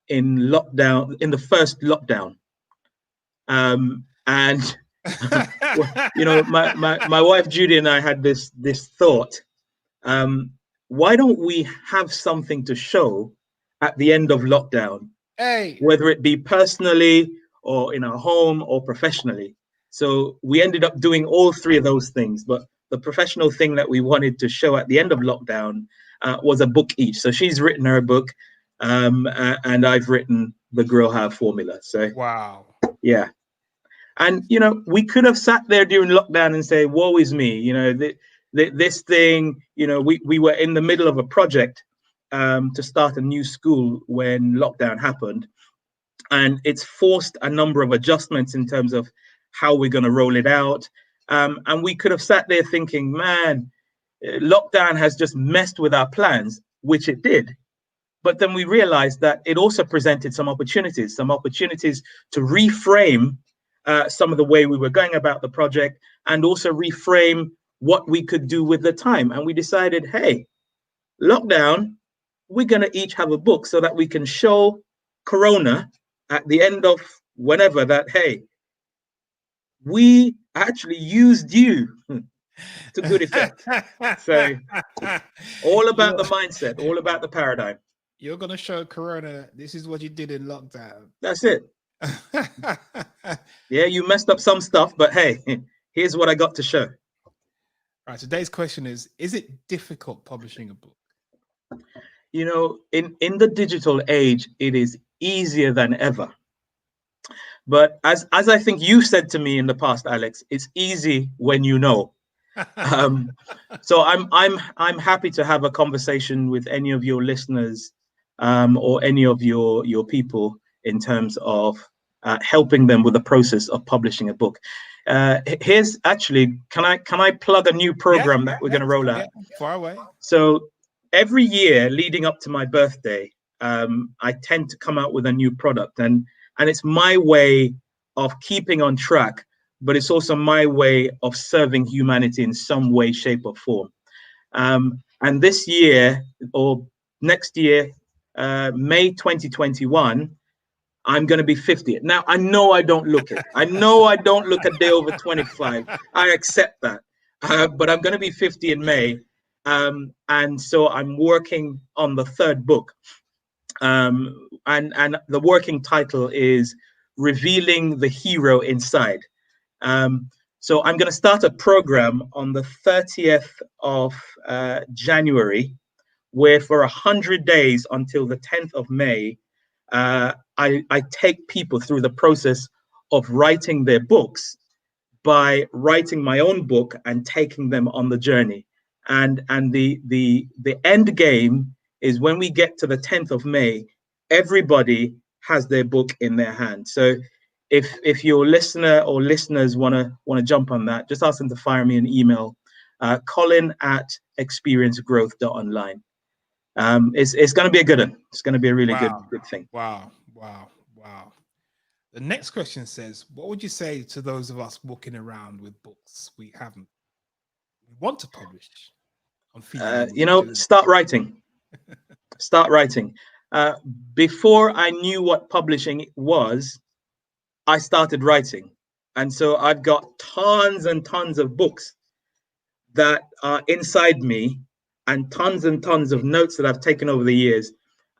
in lockdown, in the first lockdown. And you know, my wife Judy and I had this thought. Why don't we have something to show at the end of lockdown? Hey, whether it be personally or in our home or professionally. So we ended up doing all three of those things. But the professional thing that we wanted to show at the end of lockdown was a book each. So she's written her book, and I've written the Grow How formula. So wow. Yeah. And, you know, we could have sat there during lockdown and say, woe is me, you know, this thing, you know, we were in the middle of a project to start a new school when lockdown happened. And it's forced a number of adjustments in terms of how we're going to roll it out. And we could have sat there thinking, man, lockdown has just messed with our plans, which it did. But then we realized that it also presented some opportunities to reframe some of the way we were going about the project, and also reframe what we could do with the time. And we decided, hey, lockdown, we're going to each have a book so that we can show Corona at the end of whenever that, hey, we actually used you to good effect. So all about the mindset, all about the paradigm. You're going to show Corona, this is what you did in lockdown. That's it. Yeah, you messed up some stuff, but hey, here's what I got to show. Right, today's question is it difficult publishing a book? You know, in the digital age, it is easier than ever. But as I think you said to me in the past, Alex, it's easy when you know. So I'm happy to have a conversation with any of your listeners or any of your people in terms of helping them with the process of publishing a book. Here's actually, can I plug a new program that we're going to roll out? Far away. So every year leading up to my birthday, I tend to come out with a new product, and it's my way of keeping on track, but it's also my way of serving humanity in some way, shape, or form. And this year or next year, May 2021, I'm going to be 50. Now, I know I don't look it. I know I don't look a day over 25. I accept that. But I'm going to be 50 in May. And so I'm working on the third book. And the working title is Revealing the Hero Inside. So I'm going to start a program on the 30th of January, where for 100 days until the 10th of May, I take people through the process of writing their books by writing my own book and taking them on the journey. And the end game is when we get to the 10th of May, everybody has their book in their hand. So if your listener or listeners want to jump on that, just ask them to fire me an email, colin@experiencegrowth.online. It's going to be a good one. It's going to be a really good thing. Wow. The next question says, what would you say to those of us walking around with books we want to publish? Start writing. Start writing. Before I knew what publishing was, I started writing. And so I've got tons and tons of books that are inside me, and tons of notes that I've taken over the years.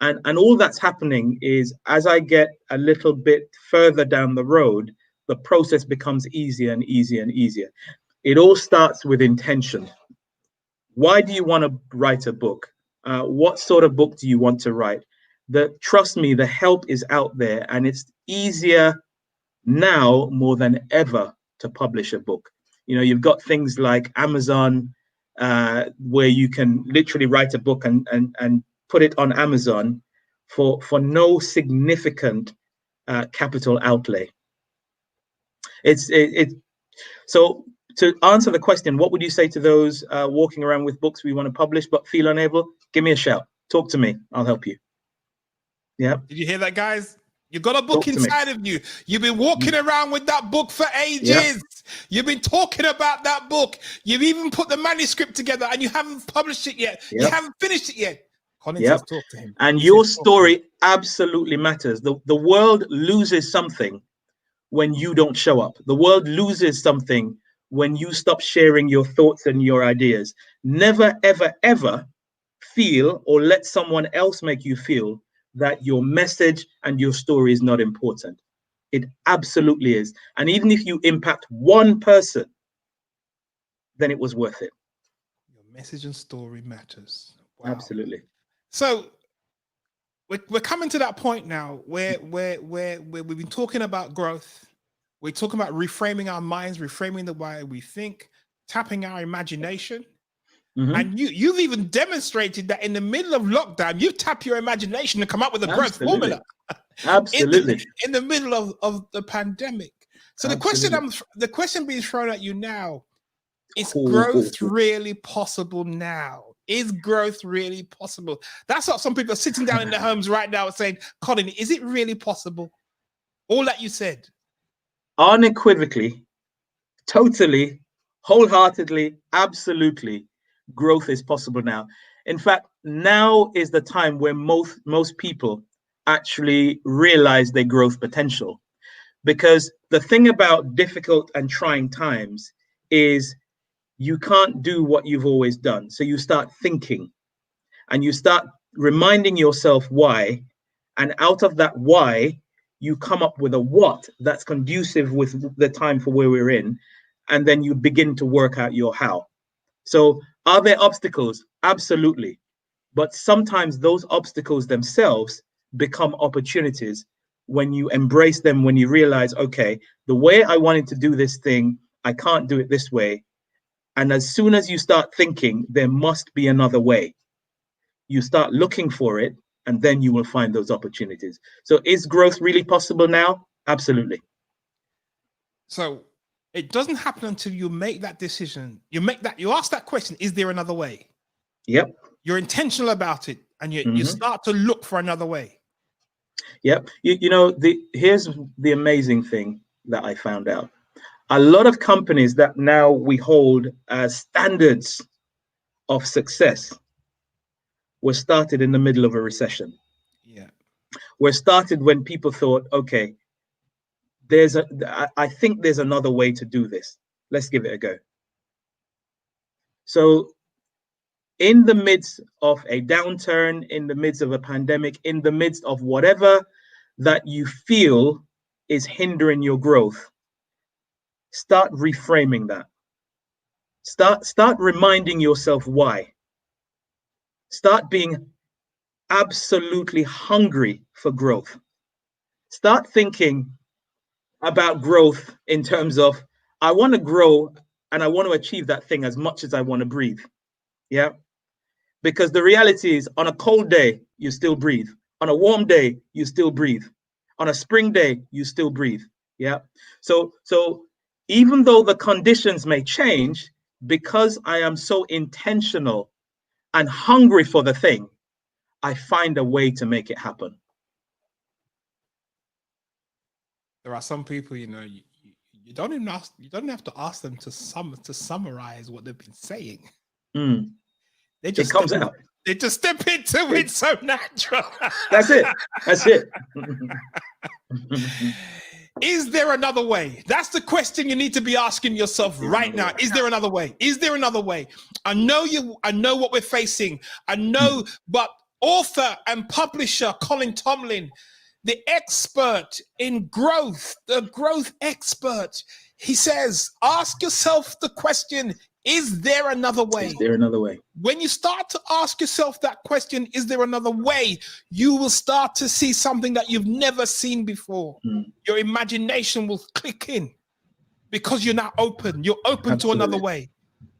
And all that's happening is, as I get a little bit further down the road, the process becomes easier and easier and easier. It all starts with intention. Why do you want to write a book? What sort of book do you want to write? Trust me, the help is out there, and it's easier now more than ever to publish a book. You know, you've got things like Amazon, where you can literally write a book and put it on Amazon for no significant capital outlay. So to answer the question, what would you say to those walking around with books we want to publish but feel unable? Give me a shout. Talk to me. I'll help you. Yeah. Did you hear that, guys? You got a book inside of you. You've been walking around with that book for ages. Yep. You've been talking about that book. You've even put the manuscript together and you haven't published it yet. Yep. You haven't finished it yet. Colin Yep. says, talk to him. And He your says, story absolutely matters. The world loses something when you don't show up. The world loses something when you stop sharing your thoughts and your ideas. Never, ever, ever feel or let someone else make you feel that your message and your story is not important. It absolutely is. And even if you impact one person, then it was worth it. Your message and story matters. Wow. Absolutely. So we're coming to that point now where we've been talking about growth. We're talking about reframing our minds, reframing the way we think, tapping our imagination. And you've even demonstrated that in the middle of lockdown, you tap your imagination and come up with a growth formula. Absolutely. In the middle of the pandemic. So the question being thrown at you now is: growth really possible now? Is growth really possible? That's what some people are sitting down in their homes right now and saying, Colin, is it really possible? All that you said. Unequivocally, totally, wholeheartedly, absolutely, growth is possible now. In fact, now is the time where most people actually realize their growth potential. Because the thing about difficult and trying times is you can't do what you've always done. So you start thinking and you start reminding yourself why. And out of that why, you come up with a what that's conducive with the time for where we're in. And then you begin to work out your how. So are there obstacles? Absolutely. But sometimes those obstacles themselves become opportunities when you embrace them, when you realize, okay, the way I wanted to do this thing, I can't do it this way. And as soon as you start thinking, there must be another way, you start looking for it, and then you will find those opportunities. So is growth really possible now? Absolutely. So it doesn't happen until you make that decision. You ask that question, is there another way? Yep. You're intentional about it, and you start to look for another way. Yep. You know, here's the amazing thing that I found out. A lot of companies that now we hold as standards of success were started in the middle of a recession. Yeah. Were started when people thought, okay, I think there's another way to do this. Let's give it a go. So in the midst of a downturn, in the midst of a pandemic, in the midst of whatever that you feel is hindering your growth, start reframing that. Start reminding yourself why. Start being absolutely hungry for growth. Start thinking about growth in terms of, I want to grow and I want to achieve that thing as much as I want to breathe. Yeah. Because the reality is, on a cold day, you still breathe. On a warm day, you still breathe. On a spring day, you still breathe. Yeah. So even though the conditions may change, because I am so intentional and hungry for the thing, I find a way to make it happen. There are some people, you know, you don't even have to ask them to summarize what they've been saying. They just comes out. They just step into it so natural. That's it. That's it. Is there another way? That's the question you need to be asking yourself right now. Is there another way? Is there another way? I know what we're facing. I know, but author and publisher Colin Tomlin, the expert in growth, the growth expert, he says, ask yourself the question, is there another way? Is there another way? When you start to ask yourself that question, is there another way? You will start to see something that you've never seen before. Your imagination will click in because you're now open. You're open to another way.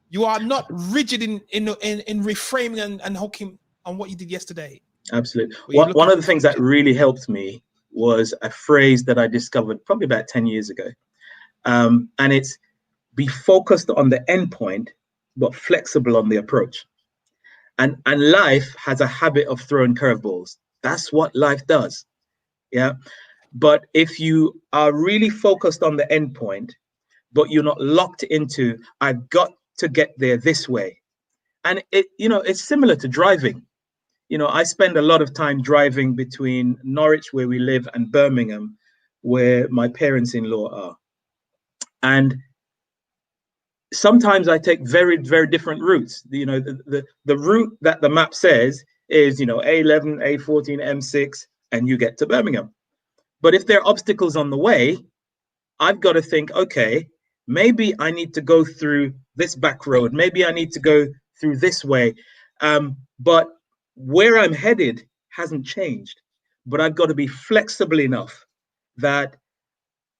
You are not rigid in reframing and hooking on what you did yesterday. Absolutely. One of the things that really helped me was a phrase that I discovered probably about 10 years ago. And it's, be focused on the end point, but flexible on the approach. And life has a habit of throwing curveballs. That's what life does. Yeah. But if you are really focused on the end point, but you're not locked into, I've got to get there this way. And it's similar to driving. I spend a lot of time driving between Norwich, where we live, and Birmingham, where my parents-in-law are. And sometimes I take very, very different routes. The route that the map says is, A11, A14, M6, and you get to Birmingham. But if there are obstacles on the way, I've got to think, okay, maybe I need to go through this back road. Maybe I need to go through this way. But where I'm headed hasn't changed. But I've got to be flexible enough that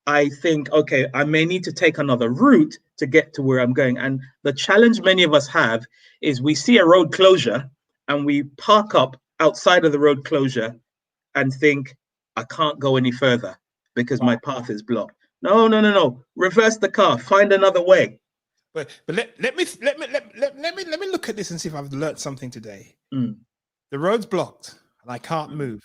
I think, okay, I may need to take another route to get to where I'm going. And the challenge many of us have is we see a road closure and we park up outside of the road closure and think, I can't go any further because my path is blocked. No. Reverse the car. Find another way. But let me look at this and see if I've learned something today. The road's blocked and I can't move.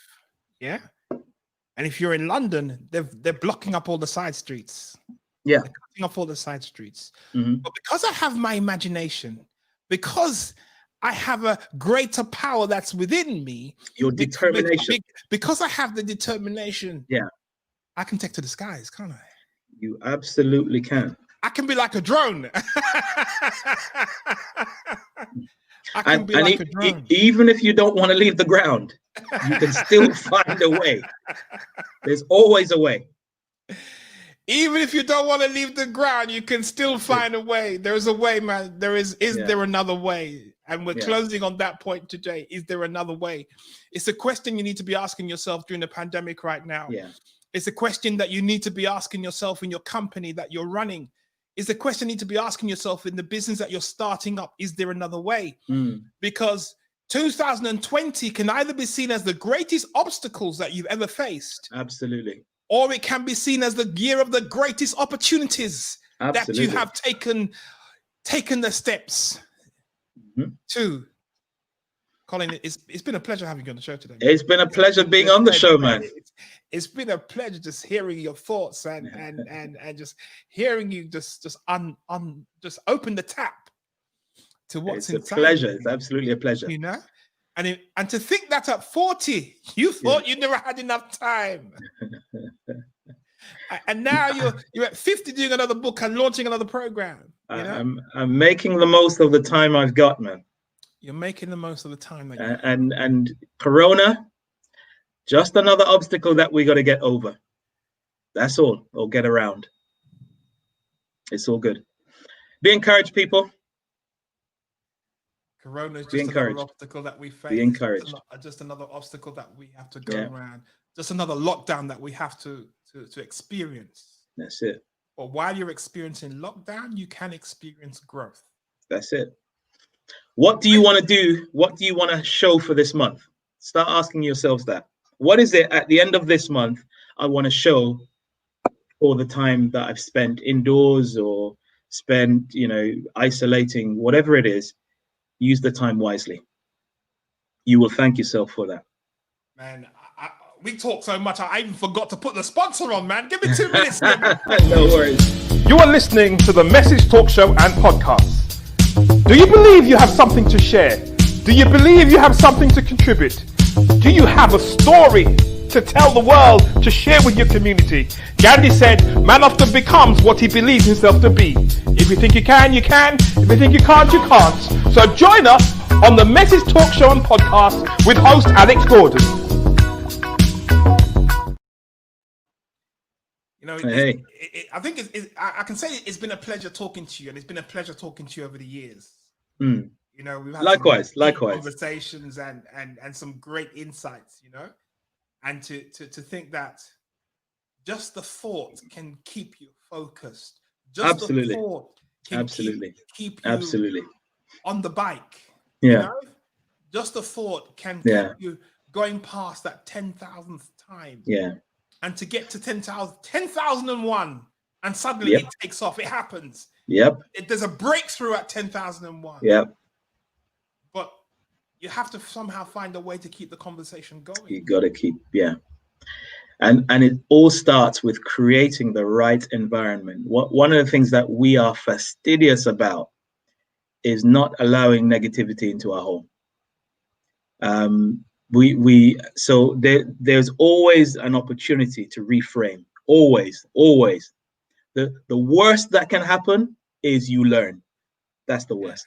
Yeah. And if you're in London, they're blocking up all the side streets. Yeah. They're cutting off all the side streets. But because I have my imagination, because I have a greater power that's within me, your determination. Because I have the determination, yeah, I can take to the skies, can't I? You absolutely can. I can be like a drone. I can be like a drone. Even if you don't want to leave the ground, you can still find a way. There's always a way. Even if you don't want to leave the ground, you can still find a way. There's a way, man. There is there another way? And we're closing on that point today. Is there another way? It's a question you need to be asking yourself during the pandemic right now. Yeah. It's a question that you need to be asking yourself in your company that you're running. It's a question you need to be asking yourself in the business that you're starting up. Is there another way? Because 2020 can either be seen as the greatest obstacles that you've ever faced. Absolutely. Or it can be seen as the year of the greatest opportunities that you have taken the steps to. Colin, it's been a pleasure having you on the show today. It's been a pleasure being on the show, man. It's been a pleasure just hearing your thoughts and just hearing you just open the tap to what's inside. It's a pleasure. It's absolutely a pleasure. You know? And to think that at 40, you thought you never had enough time. And now you're at 50 doing another book and launching another program. You know? I'm making the most of the time I've got, man. You're making the most of the time that and Corona, just another obstacle that we got to get over. That's all, or get around. It's all good. Be encouraged, people. Corona is just another obstacle that we face. Be encouraged. Just another obstacle that we have to go around. Just another lockdown that we have to experience. That's it. But while you're experiencing lockdown, you can experience growth. That's it. What do you want to do? What do you want to show for this month? Start asking yourselves that. What is it at the end of this month I want to show for the time that I've spent indoors or spent, isolating, whatever it is? Use the time wisely. You will thank yourself for that. Man, we talk so much, I even forgot to put the sponsor on, man. Give me 2 minutes. No worries. You are listening to the Message Talk Show and Podcast. Do you believe you have something to share? Do you believe you have something to contribute? Do you have a story to tell the world, to share with your community? Gandhi said, man often becomes what he believes himself to be. If you think you can, you can. If you think you can't, you can't. So join us on the Message Talk Show and Podcast with host Alex Gordon. I think I can say it's been a pleasure talking to you, and it's been a pleasure talking to you over the years. We've had likewise conversations and some great insights, and to think that just the thought can keep you focused. Just the thought can keep you on the bike. Just the thought can keep you going past that 10,000th time. And to get to 10,001, and suddenly it takes off. It happens. There's a breakthrough at 10,001. But you have to somehow find a way to keep the conversation going. You got to keep, And it all starts with creating the right environment. One of the things that we are fastidious about is not allowing negativity into our home. So there's always an opportunity to reframe. Always. The worst that can happen is you learn. That's the worst.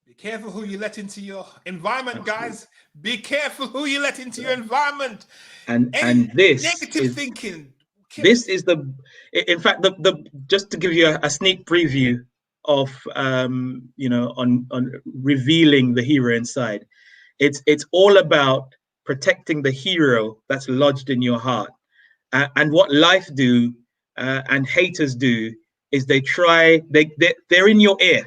Be careful who you let into your environment, guys. Be careful who you let into your environment. And this negative thinking. This is in fact, just to give you a sneak preview of on revealing the hero inside. It's all about protecting the hero that's lodged in your heart. And what life do and haters do is they're in your ear,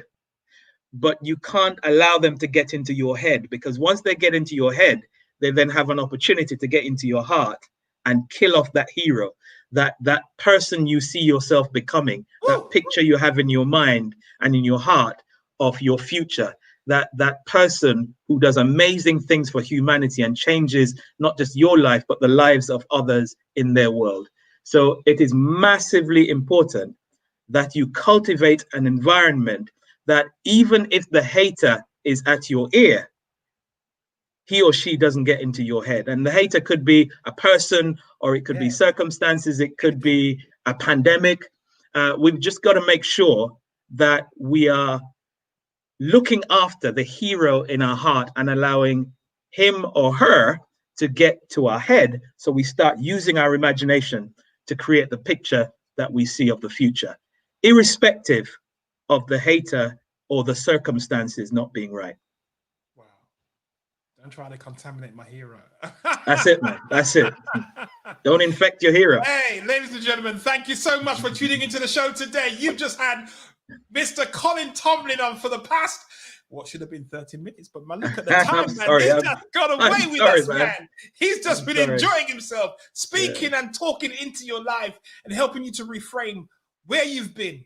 but you can't allow them to get into your head, because once they get into your head, they then have an opportunity to get into your heart and kill off that hero, that person you see yourself becoming, that picture you have in your mind and in your heart of your future, that person who does amazing things for humanity and changes not just your life, but the lives of others in their world. So it is massively important that you cultivate an environment that even if the hater is at your ear, he or she doesn't get into your head. And the hater could be a person, or it could be circumstances, it could be a pandemic. We've just got to make sure that we are looking after the hero in our heart and allowing him or her to get to our head, so we start using our imagination to create the picture that we see of the future, irrespective of the hater or the circumstances not being right. Wow. Don't try to contaminate my hero. That's it, man. That's it. Don't infect your hero. Hey, ladies and gentlemen, thank you so much for tuning into the show today. You've just had Mr. Colin Tomlin on for the past, what should have been 30 minutes, but man, look at the time, man. Sorry, He's just got away with us, man. He's just been sorry. enjoying himself, speaking and talking into your life and helping you to reframe where you've been.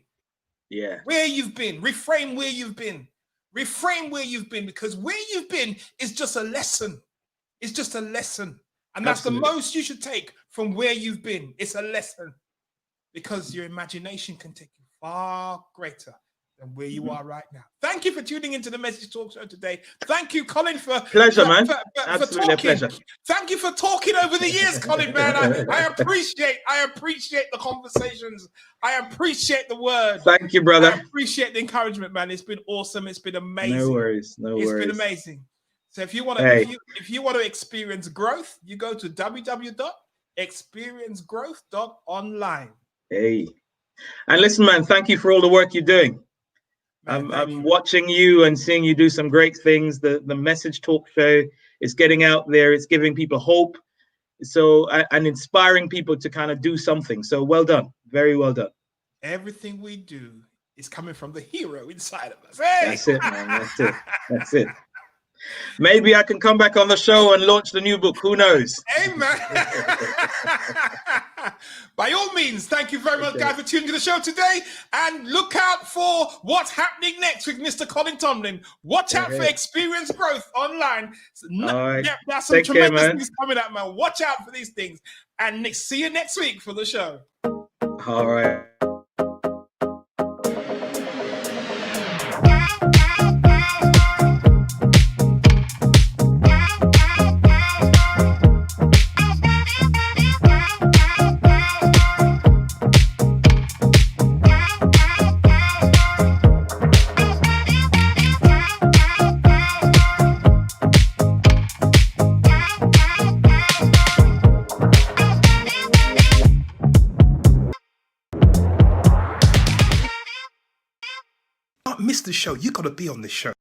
Yeah. Where you've been. Reframe where you've been. Reframe where you've been, because where you've been is just a lesson. It's just a lesson. And that's the most you should take from where you've been. It's a lesson, because your imagination can take you far greater than where you are right now. Thank you for tuning into the Message Talk Show today. Thank you, Colin, for man. Absolutely a pleasure. Thank you for talking over the years, Colin, man. I appreciate the conversations. I appreciate the words. Thank you, brother. I appreciate the encouragement, man. It's been awesome. It's been amazing. No worries. It's been amazing. So if you want to, if you want to experience growth, you go to www.experiencegrowth.online. Hey. And listen, man, thank you for all the work you're doing. I'm watching you and seeing you do some great things. The Message Talk Show is getting out there. It's giving people hope. So, and inspiring people to kind of do something. So well done. Very well done. Everything we do is coming from the hero inside of us. Hey! That's it, man. That's it. That's it. Maybe I can come back on the show and launch the new book. Who knows? Hey, man. By all means, thank you very much, guys, for tuning to the show today. And look out for what's happening next with Mr. Colin Tomlin. Watch out for Experience Growth Online. All right. Yeah, that's some tremendous things coming out, man. Watch out for these things. And see you next week for the show. All right. Miss the show. You got to be on the show.